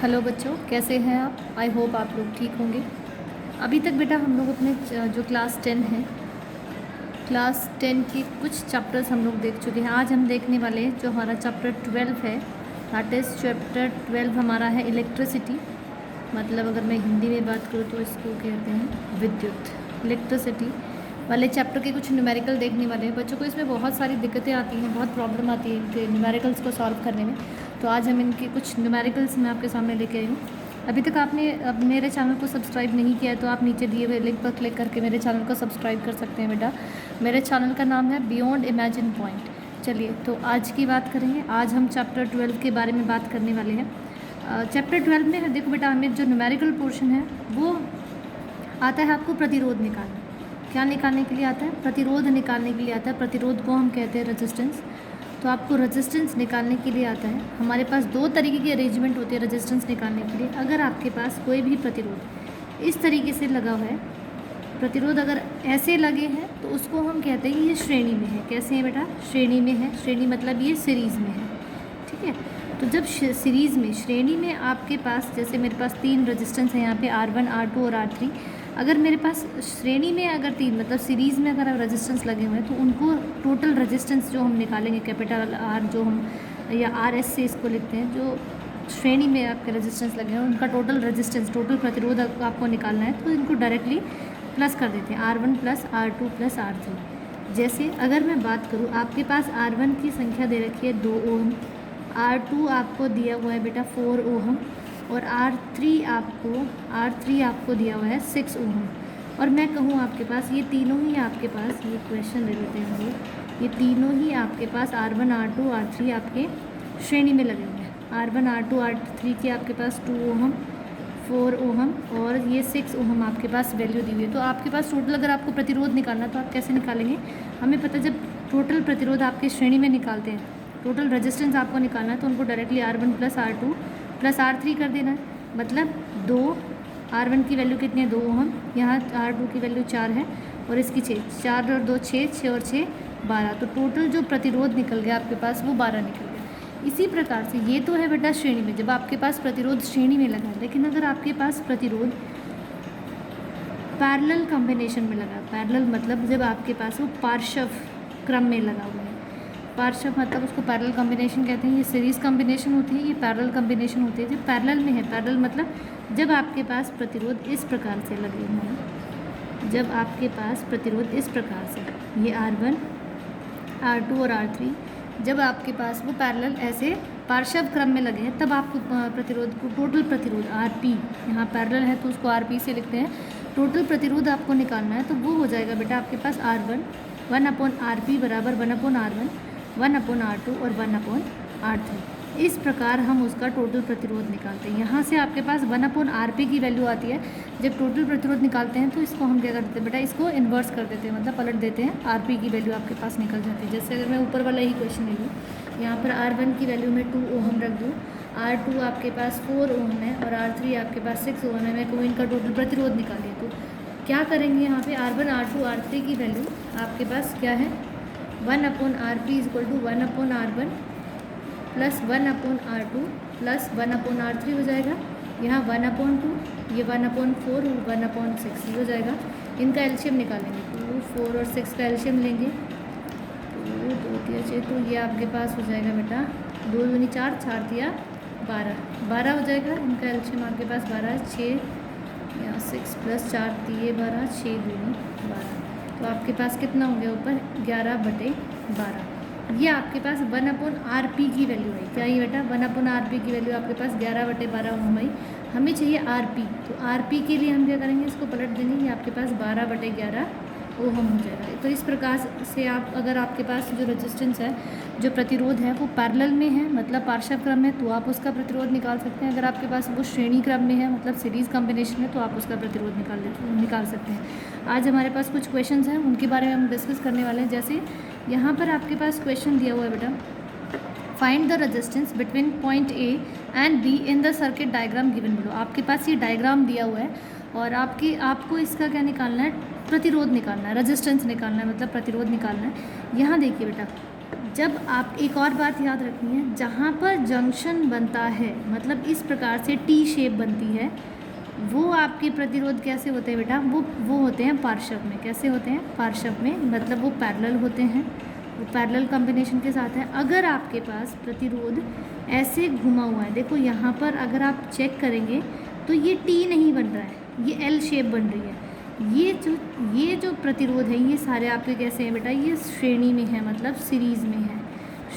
Hello बच्चों, कैसे हैं आप? आई होप आप लोग ठीक होंगे। अभी तक बेटा हम लोग अपने जो क्लास 10 है, क्लास 10 के कुछ चैप्टर्स हम लोग देख चुके हैं। आज हम देखने वाले हैं जो हमारा चैप्टर 12 है, दैट इज़ चैप्टर 12 हमारा है इलेक्ट्रिसिटी। मतलब अगर मैं हिंदी में बात करूँ तो इसको कहते हैं विद्युत। इलेक्ट्रिसिटी वाले चैप्टर के कुछ न्यूमेरिकल देखने वाले हैं। बच्चों को इसमें बहुत सारी दिक्कतें आती हैं, बहुत प्रॉब्लम आती है इनके न्यूमेरिकल्स को सॉल्व करने में। तो आज हम इनके कुछ न्यूमेरिकल्स मैं आपके सामने लेके आई हूँ। अभी तक आपने अब मेरे चैनल को सब्सक्राइब नहीं किया है तो आप नीचे दिए हुए लिंक पर क्लिक करके मेरे चैनल को सब्सक्राइब कर सकते हैं बेटा। मेरे चैनल का नाम है बियॉन्ड इमेजिन पॉइंट। चलिए तो आज की बात करेंगे। आज हम चैप्टर 12 के बारे में बात करने वाले हैं। चैप्टर 12 में देखो बेटा, हमें जो न्यूमेरिकल पोर्शन है वो आता है आपको प्रतिरोध निकालना। क्या निकालने के लिए आता है? प्रतिरोध निकालने के लिए आता है। प्रतिरोध को हम कहते हैं रेजिस्टेंस। तो आपको रेजिस्टेंस निकालने के लिए आता है। हमारे पास दो तरीके की अरेंजमेंट होती है रेजिस्टेंस निकालने के लिए। अगर आपके पास कोई भी प्रतिरोध इस तरीके से लगा हुआ है, प्रतिरोध अगर ऐसे लगे हैं तो उसको हम कहते हैं ये श्रेणी में है। कैसे है बेटा? श्रेणी में है। श्रेणी मतलब ये सीरीज़ में है, ठीक है। तो जब सीरीज़ में, श्रेणी में आपके पास, जैसे मेरे पास 3 रेजिस्टेंस है यहाँ पे R1, R2 और R3। अगर मेरे पास श्रेणी में अगर 3 मतलब सीरीज़ में अगर रेजिस्टेंस लगे हुए हैं तो उनको टोटल रेजिस्टेंस जो हम निकालेंगे, कैपिटल R जो हम या RS से इसको लिखते हैं, जो श्रेणी में आपके रेजिस्टेंस लगे हैं उनका टोटल रेजिस्टेंस, टोटल प्रतिरोध आपको निकालना है तो इनको डायरेक्टली प्लस कर देते हैं, R1 plus R2 plus R3। जैसे अगर मैं बात करूँ, आपके पास R1 की संख्या दे रखी है 2 ओम, R2 आपको दिया हुआ है बेटा 4 ओम और R3 आपको दिया हुआ है 6 ओम। और मैं कहूँ आपके पास ये तीनों ही आपके पास, ये क्वेश्चन ले लेते हैं हम लोग, ये तीनों ही आपके पास R1, R2, R3 आपके श्रेणी में लगे हुए हैं। R1, R2, R3 की आपके पास 2 ओम, 4 ओम और ये 6 ओम आपके पास वैल्यू दी हुई है। तो आपके पास टोटल अगर आपको प्रतिरोध निकालना तो आप कैसे निकालेंगे? हमें पता है जब टोटल प्रतिरोध आपके श्रेणी में निकालते हैं, टोटल रेजिस्टेंस आपको निकालना है तो उनको directly R1 plus R2 plus R3 कर देना है। मतलब 2, R1 की वैल्यू कितनी है? 2 ओम, यहाँ R2 की वैल्यू 4 है और इसकी 6, 4 और 2 6, 6 और 6 12। तो टोटल जो प्रतिरोध निकल गया आपके पास वो 12 निकल गया। इसी प्रकार से ये तो है बेटा श्रेणी में, जब आपके पास प्रतिरोध श्रेणी में लगा है। लेकिन अगर आपके पास प्रतिरोध पैरेलल कॉम्बिनेशन में लगा, पैरेलल मतलब जब आपके पास वो पार्श्व क्रम में लगा हुआ है, पार्श्व मतलब उसको पैरेलल कॉम्बिनेशन कहते हैं। ये सीरीज़ कॉम्बिनेशन होती है, ये पैरेलल कॉम्बिनेशन होती है। जब पैरेलल में है, पैरेलल मतलब जब आपके पास प्रतिरोध इस प्रकार से लगे हुए हैं, जब आपके पास प्रतिरोध इस प्रकार से, ये R1, R2 और R3 जब आपके पास वो पैरेलल ऐसे पार्श्व क्रम में लगे हैं, तब आपको प्रतिरोध को, टोटल प्रतिरोध RP, यहाँ पैरेलल है तो उसको RP से लिखते हैं, टोटल प्रतिरोध आपको निकालना है। तो वो हो जाएगा बेटा आपके पास R1 1/RP बराबर 1/R1, 1/R2 और 1/R3। इस प्रकार हम उसका टोटल प्रतिरोध निकालते हैं। यहाँ से आपके पास 1/RP की वैल्यू आती है। जब टोटल प्रतिरोध निकालते हैं तो इसको हम क्या करते हैं बेटा, इसको इन्वर्स कर देते हैं, मतलब पलट देते हैं। RP की वैल्यू आपके पास निकल जाती है। जैसे अगर मैं ऊपर वाला ही क्वेश्चन ले लूँ, यहाँ पर R1 की वैल्यू में 2 ओम रख दूँ, R2 आपके पास 4 ओम है और R3 आपके पास 6 ओम है। मैं कहूँ इनका टोटल प्रतिरोध निकालिए तो क्या करेंगे? यहाँ पे R1, R2, R3 की वैल्यू आपके पास क्या है? 1/RP equal to 1/R1 plus 1/R2 plus 1/R3 हो जाएगा। यहाँ 1/2, ये 1/4 और 1/6 हो जाएगा। इनका एलसीएम निकालेंगे, 2, 4 और 6 का एलसीएम लेंगे, 2, 2 3 6, तो ये आपके पास हो जाएगा बेटा 2 दूनी 4, 4 दिया 12 हो जाएगा। इनका एलसीएम आपके पास 12 है, 6 या 6 प्लस 4 दिए 12, 6 दूनी 12। तो आपके पास कितना हो गया ऊपर? 11/12। ये आपके पास 1/RP की वैल्यू है। क्या ये बेटा? 1/RP की वैल्यू आपके पास 11/12 ओम आई। हमें चाहिए RP, तो RP के लिए हम क्या करेंगे? इसको पलट देंगे, ये आपके पास 12/11 ओम हो जाएगा। तो इस प्रकार से आप, अगर आपके पास जो रेजिस्टेंस है, जो प्रतिरोध है वो पैरेलल में है, मतलब पार्श्व क्रम में, तो आप उसका प्रतिरोध निकाल सकते हैं। अगर आपके पास वो श्रेणी क्रम में है, मतलब सीरीज़ कॉम्बिनेशन है, तो आप उसका प्रतिरोध निकाल सकते हैं। आज हमारे पास कुछ क्वेश्चन हैं, उनके बारे में हम डिस्कस करने वाले हैं। जैसे यहाँ पर आपके पास क्वेश्चन दिया हुआ है बेटा, find the resistance between point A and B in the circuit diagram given below. आपके पास ये डायग्राम दिया हुआ है और आपको इसका क्या निकालना है? प्रतिरोध निकालना है, रेजिस्टेंस निकालना है, मतलब प्रतिरोध निकालना है। यहाँ देखिए बेटा, जब आप एक और बात याद रखनी है, जहाँ पर जंक्शन बनता है मतलब इस प्रकार से टी शेप बनती है, वो आपके प्रतिरोध कैसे होते हैं बेटा, वो होते हैं पार्श्व में। कैसे होते हैं? पार्श्व में, मतलब वो पैरेलल होते हैं, वो पैरेलल कॉम्बिनेशन के साथ है। अगर आपके पास प्रतिरोध ऐसे घुमा हुआ है, देखो यहाँ पर अगर आप चेक करेंगे तो ये टी नहीं बन रहा है, ये एल शेप बन रही है। ये जो प्रतिरोध है ये सारे आपके कैसे हैं बेटा, ये श्रेणी में है, मतलब सीरीज़ में है।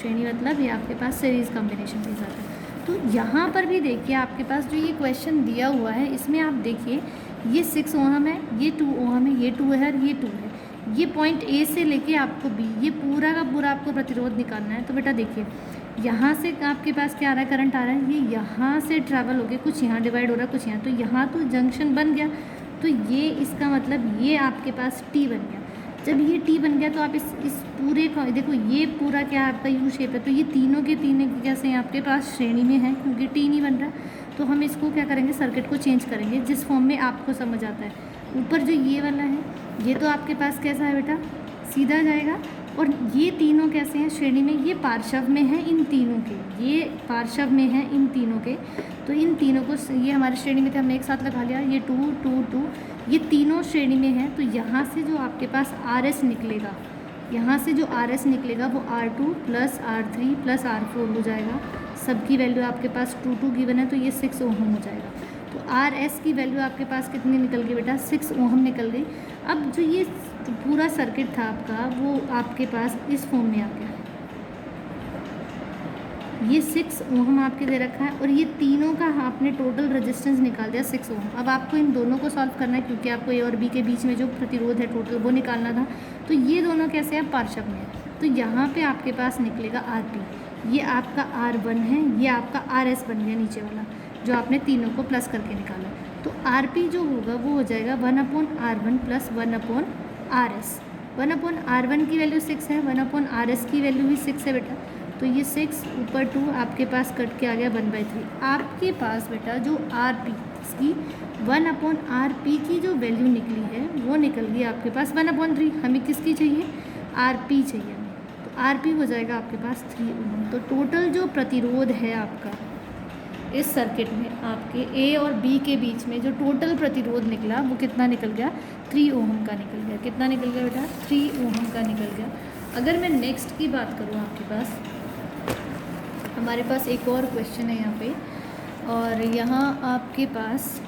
श्रेणी मतलब ये आपके पास सीरीज़ कॉम्बिनेशन के साथ है। तो यहाँ पर भी देखिए आपके पास जो ये क्वेश्चन दिया हुआ है, इसमें आप देखिए ये 6 ओहम है, ये 2 ओहम है, ये 2 है और ये 2 है। ये पॉइंट ए से लेके आपको बी, ये पूरा का पूरा आपको प्रतिरोध निकालना है। तो बेटा देखिए यहाँ से आपके पास क्या आ रहा है, करंट आ रहा है, ये यहाँ से ट्रैवल हो गया, कुछ यहाँ डिवाइड हो रहा है, कुछ यहाँ, तो यहाँ तो जंक्शन बन गया। तो ये इसका मतलब ये आपके पास टी बन गया। जब ये टी बन गया तो आप इस पूरे का देखो, ये पूरा क्या आपका यू शेप है, तो ये तीनों के कैसे हैं आपके पास श्रेणी में है, क्योंकि टी नहीं बन रहा। तो हम इसको क्या करेंगे, सर्किट को चेंज करेंगे जिस फॉर्म में आपको समझ आता है। ऊपर जो ये वाला है, ये तो आपके पास कैसा है बेटा, सीधा जाएगा। और ये तीनों कैसे हैं श्रेणी में, ये पार्श्व में है इन तीनों के, ये पार्श्व में है इन तीनों के। तो इन तीनों को, ये हमारे श्रेणी में थे, हमने एक साथ लगा लिया, ये 2 2 2, ये तीनों श्रेणी में है। तो यहाँ से जो आपके पास आर एस निकलेगा, यहाँ से जो आर एस निकलेगा वो R2 plus R3 plus R4 हो जाएगा। सबकी वैल्यू आपके पास 2 2 गिवन है, तो ये 6 ओहम हो जाएगा। तो आर एस की वैल्यू आपके पास कितनी निकल गई बेटा, 6 ओहम निकल गई। अब जो ये पूरा सर्किट था आपका, वो आपके पास इस फॉर्म में आ गया। ये 6 ओहम आपके दे रखा है और ये तीनों का आपने टोटल रेजिस्टेंस निकाल दिया 6 ओहम। अब आपको इन दोनों को सॉल्व करना है, क्योंकि आपको ए और बी के बीच में जो प्रतिरोध है टोटल वो निकालना था। तो ये दोनों कैसे हैं, पार्श्व में है। तो यहाँ पे आपके पास निकलेगा RP, ये आपका R1 है, ये आपका RS बन गया नीचे वाला, जो आपने तीनों को प्लस करके निकाला। तो RP जो होगा वो हो जाएगा 1/R1 प्लस 1/RS। 1/R1 की वैल्यू 6 है, 1/RS की वैल्यू भी 6 है बेटा। तो ये 6 ऊपर 2 आपके पास कट के आ गया 1/3। आपके पास बेटा जो RP इसकी 1/RP की जो वैल्यू निकली है वो निकल गई आपके पास 1/3। हमें किसकी चाहिए, RP चाहिए हमें। तो RP हो जाएगा आपके पास 3 ओम। तो टोटल जो प्रतिरोध है आपका इस सर्किट में, आपके ए और बी के बीच में जो टोटल प्रतिरोध निकला वो कितना निकल गया, 3 ओहम का निकल गया। कितना निकल गया बेटा, 3 ओहम का निकल गया। अगर मैं नेक्स्ट की बात करूँ, आपके पास हमारे पास एक और क्वेश्चन है यहाँ पे, और यहाँ आपके पास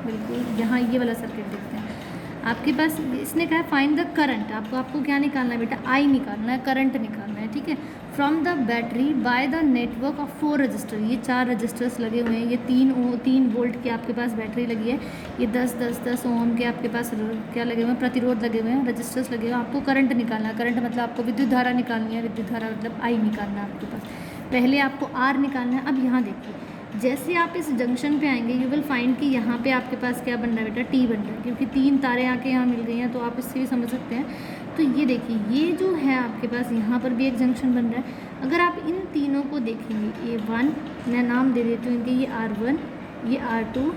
बिल्कुल यहाँ ये वाला सर्किट देखते हैं। आपके पास इसने कहा है फाइंड द करंट। आपको क्या निकालना है बेटा, आई निकालना है, करंट निकालना है, ठीक है, from the battery by the network of 4 register. ये 4 रजिस्टर्स लगे हुए हैं, ये 3 वोल्ट की आपके पास बैटरी लगी है, ये 10 ओम के आपके पास क्या लगे हुए हैं, प्रतिरोध लगे हुए हैं, रजिस्टर्स लगे हुए हैं। आपको करंट निकालना है। करंट मतलब आपको विद्युत धारा निकालनी है, विद्युत धारा मतलब आई निकालना है आपके पास। पहले आपको आर निकालना है। अब यहाँ देखिए, जैसे आप इस जंक्शन पे आएंगे यू विल फाइंड कि यहाँ पे आपके पास क्या बन रहा है बेटा, टी बन रहा है, क्योंकि 3 तारें आके यहाँ मिल गई हैं, तो आप इससे भी समझ सकते हैं। तो ये देखिए, ये जो है आपके पास यहाँ पर भी एक जंक्शन बन रहा है। अगर आप इन तीनों को देखेंगे, A1 मैं नाम दे देती हूँ इनके, ये R1, ये R2,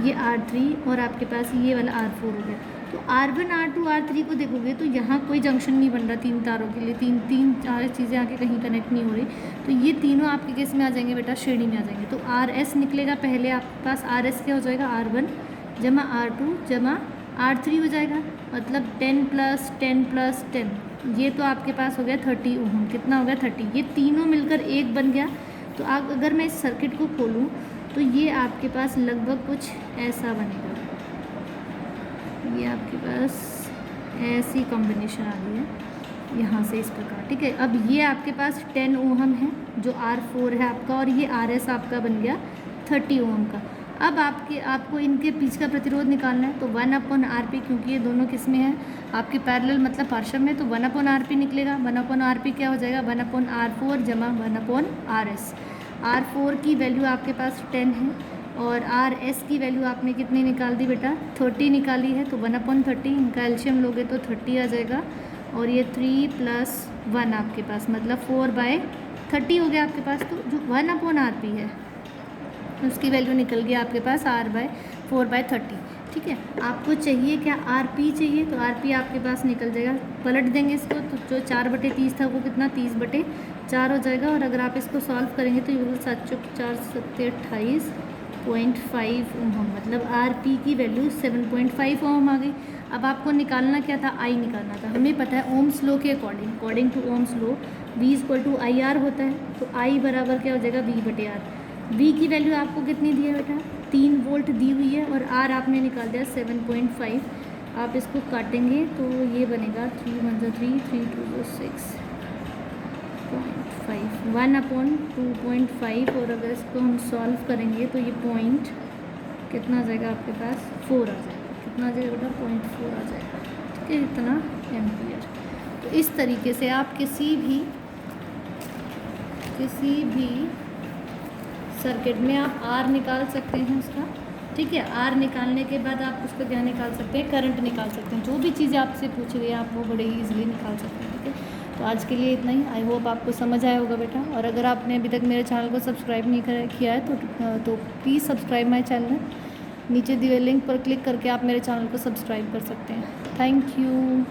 ये R3 और आपके पास ये वाला R4 हो गया। तो R1 R2 R3 को देखोगे तो यहाँ कोई जंक्शन नहीं बन रहा 3 तारों के लिए, तीन चार चीज़ें आके कहीं कनेक्ट नहीं हो रही। तो ये तीनों आपके किस में आ जाएंगे बेटा, श्रेणी में आ जाएंगे। तो RS निकलेगा पहले, आपके पास RS क्या हो जाएगा, R1 जमा R2 जमा R3 हो जाएगा, मतलब 10 + 10 + 10, ये तो आपके पास हो गया 30 ओम। कितना हो गया, 30। ये तीनों मिलकर एक बन गया। तो अगर मैं इस सर्किट को खोलूँ तो ये आपके पास लगभग कुछ ऐसा बनेगा। ये आपके पास ऐसी कॉम्बिनेशन आ गई है यहाँ से इस प्रकार, ठीक है। अब ये आपके पास 10 ओहम है जो R4 है आपका, और ये RS आपका बन गया 30 ओहम का। अब आपको इनके बीच का प्रतिरोध निकालना है। तो 1/RP, क्योंकि ये दोनों किस में है आपके पैरेलल मतलब पार्श्व में, तो 1/RP निकलेगा। 1/RP क्या हो जाएगा, 1/R4 जमा 1/RS। R4 की वैल्यू आपके पास 10 है और RS की वैल्यू आपने कितनी निकाल दी बेटा, 30 निकाली है। तो 1/30, इनका एलसीएम लोगे तो 30 आ जाएगा, और ये 3 + 1 आपके पास मतलब 4/30 हो गया आपके पास। तो जो 1/RP है उसकी वैल्यू निकल गई आपके पास R/4/30, ठीक है। आपको चाहिए क्या, आर पी चाहिए, तो आर पी आपके पास निकल जाएगा। पलट देंगे इसको तो जो 4/30 था वो कितना 30/4 हो जाएगा। और अगर आप इसको सॉल्व करेंगे तो ये होगा 7 चौक 4 7 28.5 ओम, मतलब आर पी की वैल्यू 7.5 ओम आ गई। अब आपको निकालना क्या था, आई निकालना था। हमें पता है ओम्स लॉ के according to Ohm's law V = IR होता है, तो आई बराबर क्या हो जाएगा V/R। V की वैल्यू आपको कितनी दी है बेटा, 3 वोल्ट दी हुई है, और R आपने निकाल दिया 7.5। आप इसको काटेंगे तो ये बनेगा 3 1 3 3 2 6.5 1/2.5। और अगर इसको हम सॉल्व करेंगे तो ये पॉइंट कितना आ जाएगा आपके पास, 4 आ जाएगा। कितना आ जाएगा बेटा, 0.4 आ जाएगा। ठीक है, इतना एम्पियर। तो इस तरीके से आप किसी भी सर्किट में आप आर निकाल सकते हैं उसका। ठीक है, आर निकालने के बाद आप उसका क्या निकाल सकते हैं, करंट निकाल सकते हैं। जो भी चीज़ें आपसे पूछ रही है आप वो बड़े ही ईजिली निकाल सकते हैं। ठीक है, तो आज के लिए इतना ही। आई होप आपको समझ आया होगा बेटा। और अगर आपने अभी तक मेरे चैनल को सब्सक्राइब नहीं किया है तो प्लीज़ सब्सक्राइब माई चैनल। नीचे दिए लिंक पर क्लिक करके आप मेरे चैनल को सब्सक्राइब कर सकते हैं। Thank you.